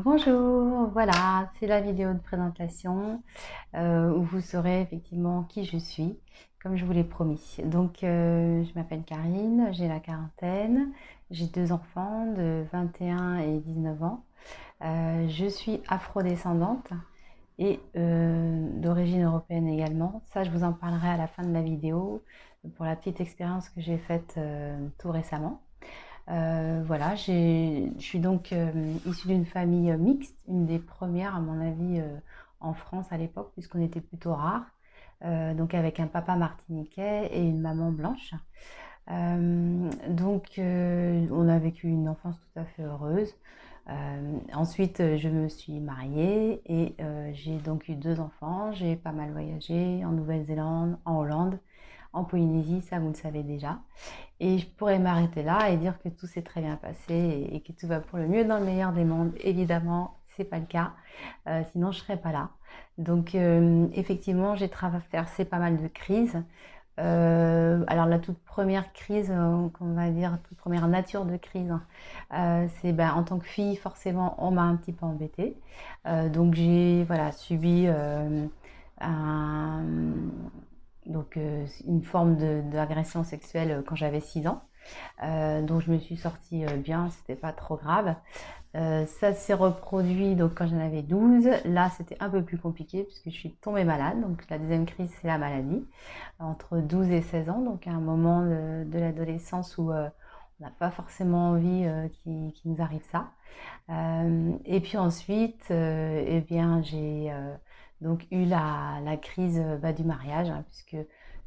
Bonjour, voilà, c'est la vidéo de présentation où vous saurez effectivement qui je suis, comme je vous l'ai promis. Donc, je m'appelle Karine, j'ai la quarantaine, j'ai deux enfants de 21 et 19 ans. Je suis afrodescendante et d'origine européenne également. Ça, je vous en parlerai à la fin de la vidéo pour la petite expérience que j'ai faite tout récemment. Voilà, je suis donc issue d'une famille mixte, une des premières à mon avis en France à l'époque, puisqu'on était plutôt rares. Donc avec un papa martiniquais et une maman blanche. On a vécu une enfance tout à fait heureuse. Ensuite, je me suis mariée et j'ai donc eu deux enfants. J'ai pas mal voyagé en Nouvelle-Zélande, en Hollande, en Polynésie, ça vous le savez déjà. Et je pourrais m'arrêter là et dire que tout s'est très bien passé et que tout va pour le mieux dans le meilleur des mondes. Évidemment, c'est pas le cas, sinon je serais pas là. Donc effectivement, j'ai traversé pas mal de crises. Alors la toute première crise, qu'on va dire, toute première nature de crise, c'est en tant que fille, forcément, on m'a un petit peu embêtée. Donc j'ai voilà, subi un, une forme d'agression sexuelle quand j'avais 6 ans. Donc je me suis sortie bien, c'était pas trop grave. Ça s'est reproduit donc quand j'en avais 12. Là, c'était un peu plus compliqué puisque je suis tombée malade. Donc la deuxième crise, c'est la maladie. Entre 12 et 16 ans, donc à un moment de l'adolescence où on n'a pas forcément envie qu'il nous arrive ça. Et puis ensuite, eh bien, j'ai donc eu la crise du mariage, hein, puisque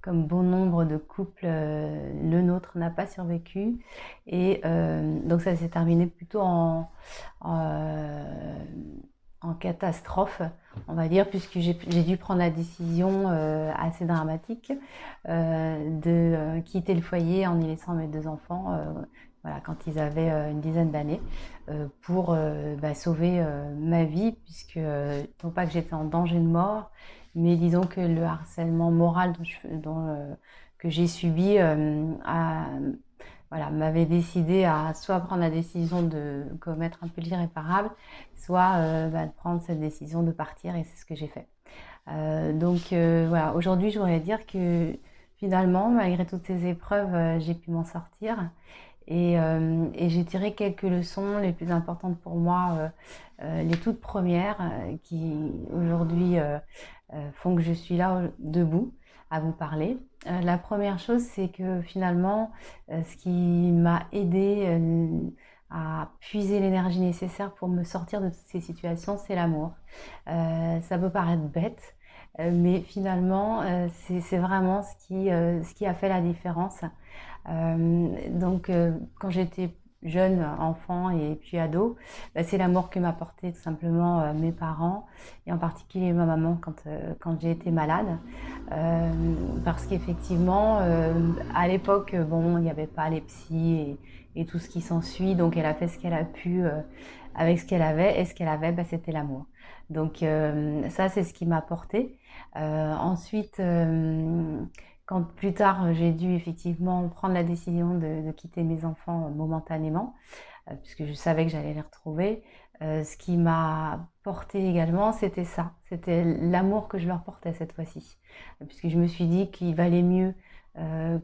comme bon nombre de couples, le nôtre n'a pas survécu. Et donc ça s'est terminé plutôt en, en catastrophe, on va dire, puisque j'ai dû prendre la décision assez dramatique de quitter le foyer en y laissant mes deux enfants, voilà, quand ils avaient une dizaine d'années, pour sauver ma vie, puisque non pas que j'étais en danger de mort, mais disons que le harcèlement moral que j'ai subi voilà, m'avait décidé à soit prendre la décision de commettre un peu l'irréparable, soit de prendre cette décision de partir, et c'est ce que j'ai fait. Voilà, aujourd'hui, je voudrais dire que finalement, malgré toutes ces épreuves, j'ai pu m'en sortir. Et j'ai tiré quelques leçons les plus importantes pour moi, les toutes premières, qui aujourd'hui font que je suis là debout à vous parler. La première chose, c'est que finalement, ce qui m'a aidée à puiser l'énergie nécessaire pour me sortir de toutes ces situations, c'est l'amour. Ça peut paraître bête, mais finalement, c'est vraiment ce qui a fait la différence. Quand j'étais jeune, enfant et puis ado, c'est l'amour que m'apportaient tout simplement mes parents, et en particulier ma maman quand j'ai été malade. Parce qu'effectivement, à l'époque, bon, il n'y avait pas les psys et tout ce qui s'ensuit, donc elle a fait ce qu'elle a pu avec ce qu'elle avait, et ce qu'elle avait, c'était l'amour. Donc ça, c'est ce qui m'a porté. Ensuite, quand plus tard j'ai dû effectivement prendre la décision de quitter mes enfants momentanément, puisque je savais que j'allais les retrouver, ce qui m'a porté également, c'était ça, c'était l'amour que je leur portais cette fois-ci, puisque je me suis dit qu'il valait mieux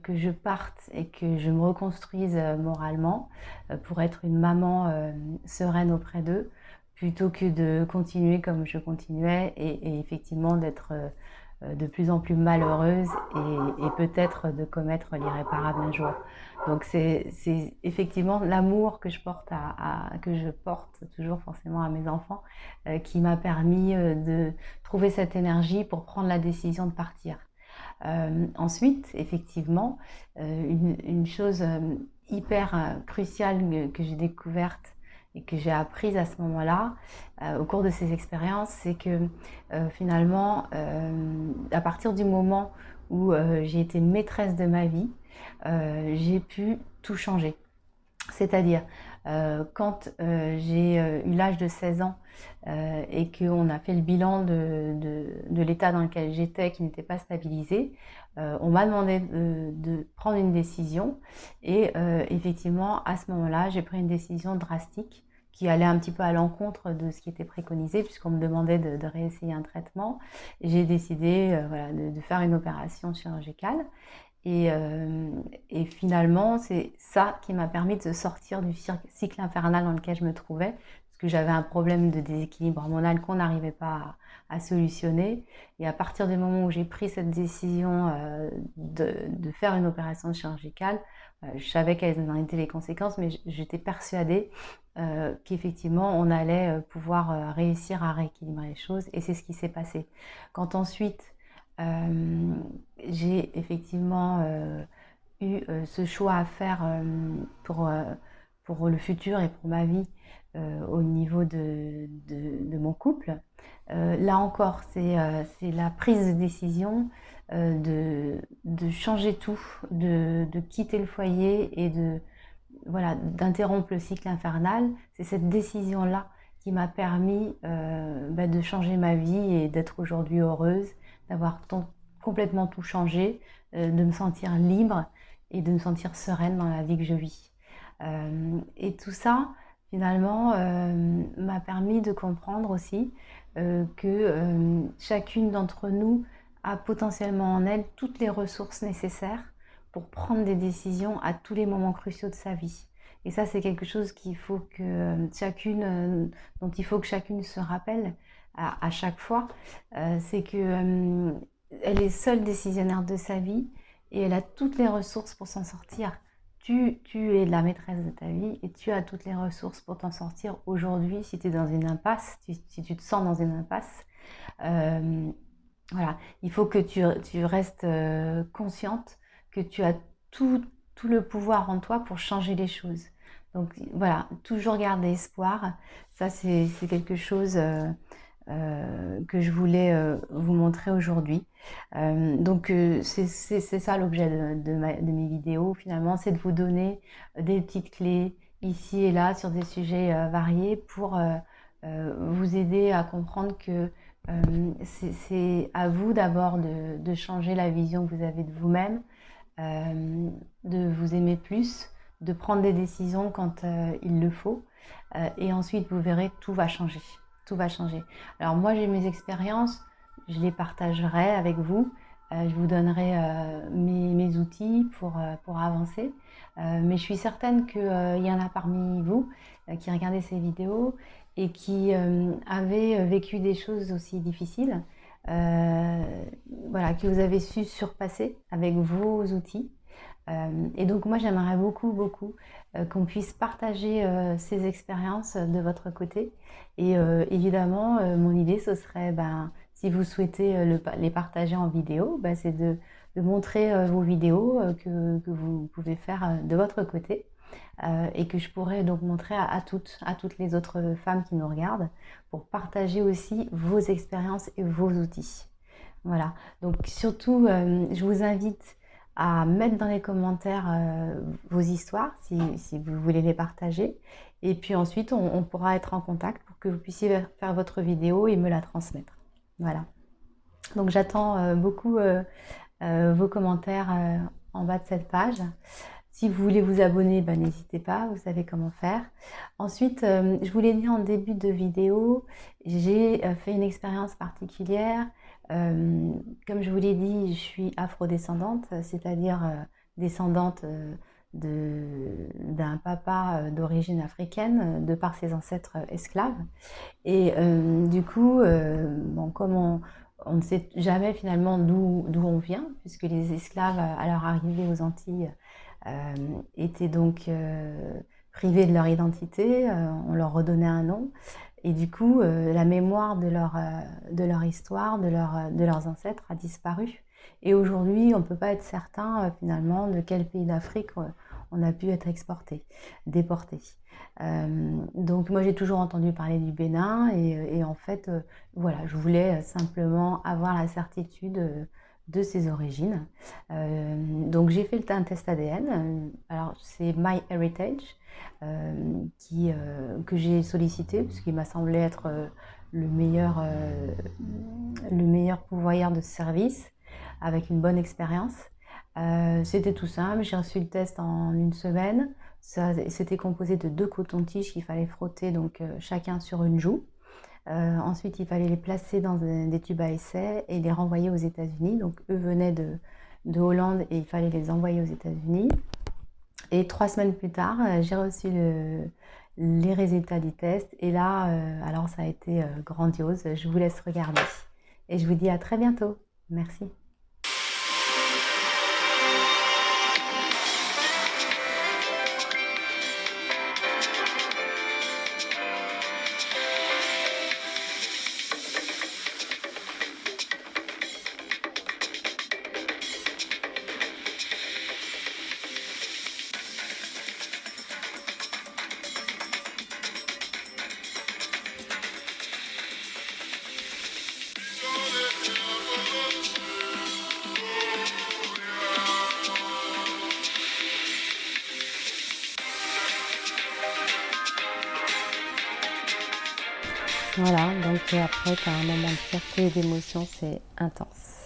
que je parte et que je me reconstruise moralement pour être une maman sereine auprès d'eux, plutôt que de continuer comme je continuais et effectivement d'être de plus en plus malheureuse et peut-être de commettre l'irréparable un jour. Donc c'est effectivement l'amour que je porte que je porte toujours forcément à mes enfants qui m'a permis de trouver cette énergie pour prendre la décision de partir. Ensuite, effectivement, une chose hyper cruciale que j'ai découverte et que j'ai apprise à ce moment-là, au cours de ces expériences, c'est que finalement, à partir du moment où j'ai été maîtresse de ma vie, j'ai pu tout changer. C'est-à-dire, quand j'ai eu l'âge de 16 ans et qu'on a fait le bilan de l'état dans lequel j'étais, qui n'était pas stabilisé, on m'a demandé de prendre une décision. Et effectivement, à ce moment-là, j'ai pris une décision drastique qui allait un petit peu à l'encontre de ce qui était préconisé, puisqu'on me demandait de réessayer un traitement. J'ai décidé voilà, de faire une opération chirurgicale. Et, euh, et finalement, c'est ça qui m'a permis de sortir du cycle infernal dans lequel je me trouvais, parce que j'avais un problème de déséquilibre hormonal qu'on n'arrivait pas à solutionner. Et à partir du moment où j'ai pris cette décision de faire une opération chirurgicale, je savais quelles en étaient les conséquences, mais j'étais persuadée qu'effectivement, on allait pouvoir réussir à rééquilibrer les choses. Et c'est ce qui s'est passé. Quand ensuite, euh, j'ai effectivement eu ce choix à faire pour le futur et pour ma vie au niveau de mon couple. Là encore, c'est la prise de décision de changer tout, de quitter le foyer et voilà, d'interrompre le cycle infernal. C'est cette décision-là qui m'a permis de changer ma vie et d'être aujourd'hui heureuse, d'avoir complètement tout changé, de me sentir libre et de me sentir sereine dans la vie que je vis. Et tout ça, finalement, m'a permis de comprendre aussi que chacune d'entre nous a potentiellement en elle toutes les ressources nécessaires pour prendre des décisions à tous les moments cruciaux de sa vie. Et ça, c'est quelque chose qu'il faut que dont il faut que chacune se rappelle à chaque fois. C'est que elle est seule décisionnaire de sa vie et elle a toutes les ressources pour s'en sortir. Tu es la maîtresse de ta vie et tu as toutes les ressources pour t'en sortir aujourd'hui si tu es dans une impasse, si tu te sens dans une impasse. Euh, voilà, il faut que tu restes consciente que tu as tout le pouvoir en toi pour changer les choses. Donc voilà, toujours garder espoir. Ça, c'est quelque chose que je voulais vous montrer aujourd'hui. C'est ça l'objet de mes vidéos finalement, c'est de vous donner des petites clés ici et là sur des sujets variés pour vous aider à comprendre que c'est à vous d'abord de changer la vision que vous avez de vous-même, de vous aimer plus, de prendre des décisions quand il le faut. Et ensuite, vous verrez, tout va changer. Tout va changer. Alors moi, j'ai mes expériences, je les partagerai avec vous. Je vous donnerai mes outils pour avancer. Mais je suis certaine qu'il y en a parmi vous qui regardez ces vidéos et qui avaient vécu des choses aussi difficiles. Euh, voilà, que vous avez su surpasser avec vos outils. Et donc moi j'aimerais beaucoup qu'on puisse partager ces expériences de votre côté. Et évidemment, mon idée ce serait, si vous souhaitez les partager en vidéo, c'est de montrer vos vidéos que vous pouvez faire de votre côté et que je pourrais donc montrer à toutes les autres femmes qui nous regardent pour partager aussi vos expériences et vos outils. Voilà, donc surtout, je vous invite à mettre dans les commentaires vos histoires si vous voulez les partager. Et puis ensuite, on pourra être en contact pour que vous puissiez faire votre vidéo et me la transmettre. Voilà. Donc j'attends beaucoup vos commentaires en bas de cette page. Si vous voulez vous abonner, n'hésitez pas, vous savez comment faire. Ensuite, je vous l'ai dit en début de vidéo, j'ai fait une expérience particulière. Comme je vous l'ai dit, je suis afrodescendante, c'est-à-dire descendante d'un papa d'origine africaine, de par ses ancêtres esclaves. Et du coup, comme on ne sait jamais finalement d'où on vient, puisque les esclaves, à leur arrivée aux Antilles, étaient donc privés de leur identité, on leur redonnait un nom. Et du coup, la mémoire de leur histoire, de leurs ancêtres a disparu. Et aujourd'hui, on ne peut pas être certain finalement de quel pays d'Afrique on a pu être exporté, déporté. Donc moi j'ai toujours entendu parler du Bénin et en fait, voilà, je voulais simplement avoir la certitude de ses origines. Donc j'ai fait un test ADN, alors c'est MyHeritage, que j'ai sollicité parce qu'il m'a semblé être le meilleur pourvoyeur de service avec une bonne expérience. C'était tout simple, j'ai reçu le test en une semaine. C'était composé de 2 cotons-tiges qu'il fallait frotter, donc chacun sur une joue. Ensuite, il fallait les placer dans des tubes à essai et les renvoyer aux États-Unis. Donc, eux venaient de Hollande et il fallait les envoyer aux États-Unis. Et 3 semaines plus tard, j'ai reçu les résultats du test. Et là, alors ça a été grandiose. Je vous laisse regarder. Et je vous dis à très bientôt. Merci. Voilà, donc après, tu as un moment de fierté et d'émotion, c'est intense.